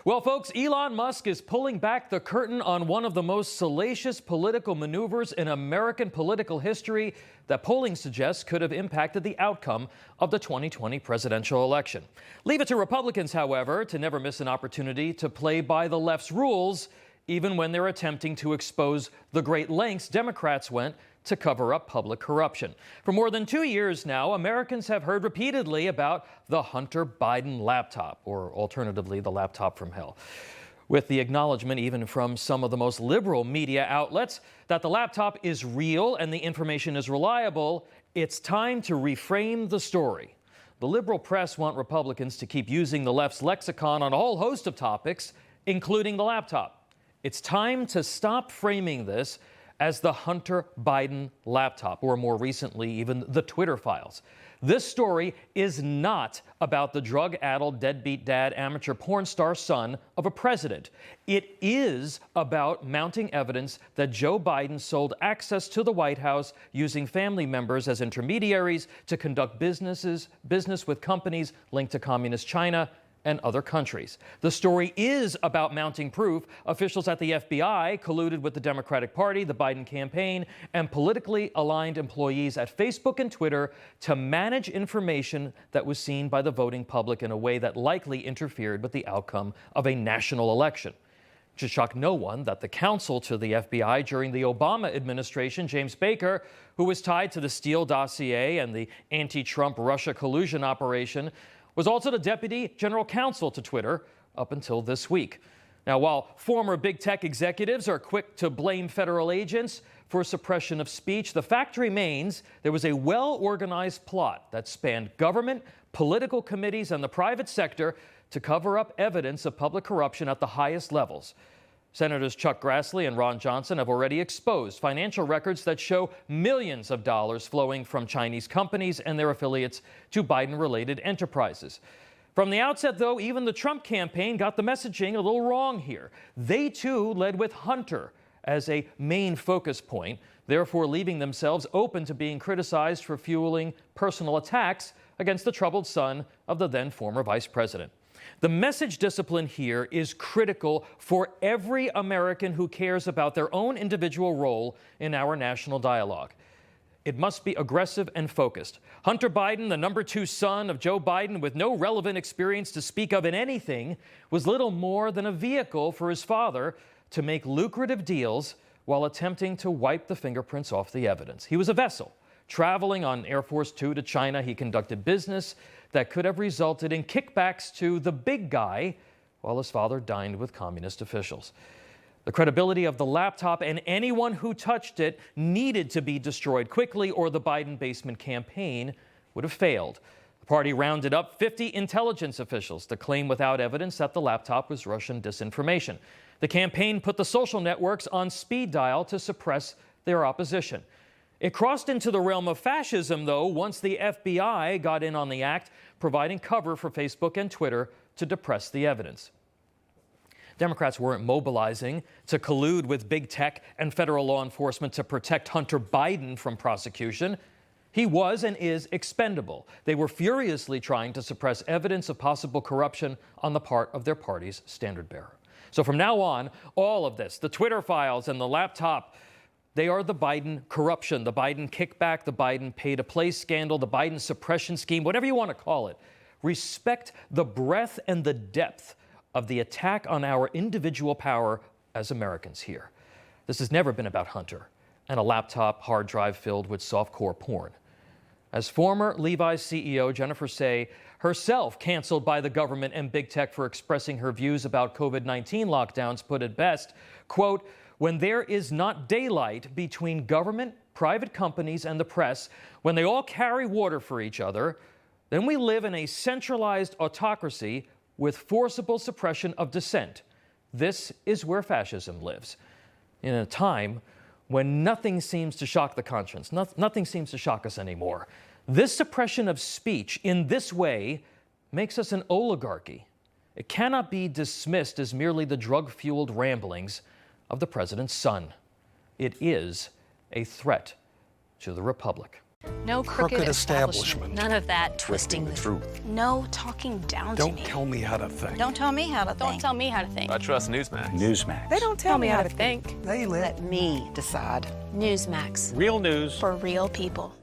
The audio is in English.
Well, folks, Elon Musk is pulling back the curtain on one of the most salacious political maneuvers in American political history that polling suggests could have impacted the outcome of the 2020 presidential election. Leave it to Republicans, however, to never miss an opportunity to play by the left's rules, even when they're attempting to expose the great lengths Democrats went to cover up public corruption. For more than 2 years now, Americans have heard repeatedly about the Hunter Biden laptop, or alternatively, the laptop from hell, with the acknowledgement even from some of the most liberal media outlets that the laptop is real and the information is reliable. It's time to reframe the story. The liberal press want Republicans to keep using the left's lexicon on a whole host of topics, including the laptop. It's time to stop framing this as the Hunter Biden laptop, or more recently, even the Twitter files. This story is not about the drug-addled, deadbeat dad, amateur porn star son of a president. It is about mounting evidence that Joe Biden sold access to the White House using family members as intermediaries to conduct business with companies linked to communist China and other countries. The story is about mounting proof officials at the FBI colluded with the Democratic Party, the Biden campaign, and politically aligned employees at Facebook and Twitter to manage information that was seen by the voting public in a way that likely interfered with the outcome of a national election. It should shock no one that the counsel to the FBI during the Obama administration, James Baker, who was tied to the Steele dossier and the anti-Trump Russia collusion operation, was also the deputy general counsel to Twitter up until this week. Now, while former big tech executives are quick to blame federal agents for suppression of speech, the fact remains there was a well-organized plot that spanned government, political committees, and the private sector to cover up evidence of public corruption at the highest levels. Senators Chuck Grassley and Ron Johnson have already exposed financial records that show millions of dollars flowing from Chinese companies and their affiliates to Biden-related enterprises. From the outset, though, even the Trump campaign got the messaging a little wrong here. They, too, led with Hunter as a main focus point, therefore leaving themselves open to being criticized for fueling personal attacks against the troubled son of the then former vice president. The message discipline here is critical for every American who cares about their own individual role in our national dialogue. It must be aggressive and focused. Hunter Biden, the number 2 son of Joe Biden with no relevant experience to speak of in anything, was little more than a vehicle for his father to make lucrative deals while attempting to wipe the fingerprints off the evidence. He was a vessel. Traveling on Air Force 2 to China, he conducted business that could have resulted in kickbacks to the big guy while his father dined with communist officials. The credibility of the laptop and anyone who touched it needed to be destroyed quickly, or the Biden basement campaign would have failed. The party rounded up 50 intelligence officials to claim without evidence that the laptop was Russian disinformation. The campaign put the social networks on speed dial to suppress their opposition. It crossed into the realm of fascism, though, once the FBI got in on the act, providing cover for Facebook and Twitter to depress the evidence. Democrats weren't mobilizing to collude with big tech and federal law enforcement to protect Hunter Biden from prosecution. He was and is expendable. They were furiously trying to suppress evidence of possible corruption on the part of their party's standard bearer. So from now on, all of this, the Twitter files and the laptop, they are the Biden corruption, the Biden kickback, the Biden pay-to-play scandal, the Biden suppression scheme, whatever you want to call it. Respect the breadth and the depth of the attack on our individual power as Americans here. This has never been about Hunter and a laptop hard drive filled with softcore porn. As former Levi's CEO Jennifer Say, herself canceled by the government and big tech for expressing her views about COVID-19 lockdowns, put it best, quote, "When there is not daylight between government, private companies, and the press, when they all carry water for each other, then we live in a centralized autocracy with forcible suppression of dissent. This is where fascism lives." In a time when nothing seems to shock the conscience, nothing seems to shock us anymore, this suppression of speech in this way makes us an oligarchy. It cannot be dismissed as merely the drug-fueled ramblings of the president's son. It is a threat to the republic. No crooked establishment. None of that Twisting the truth. No talking down to me. Don't tell me how to think. Don't tell me how to think. Don't tell me how to think. I trust Newsmax. Newsmax. They don't tell me how to think. They let Let me decide. Newsmax. Real news For real people.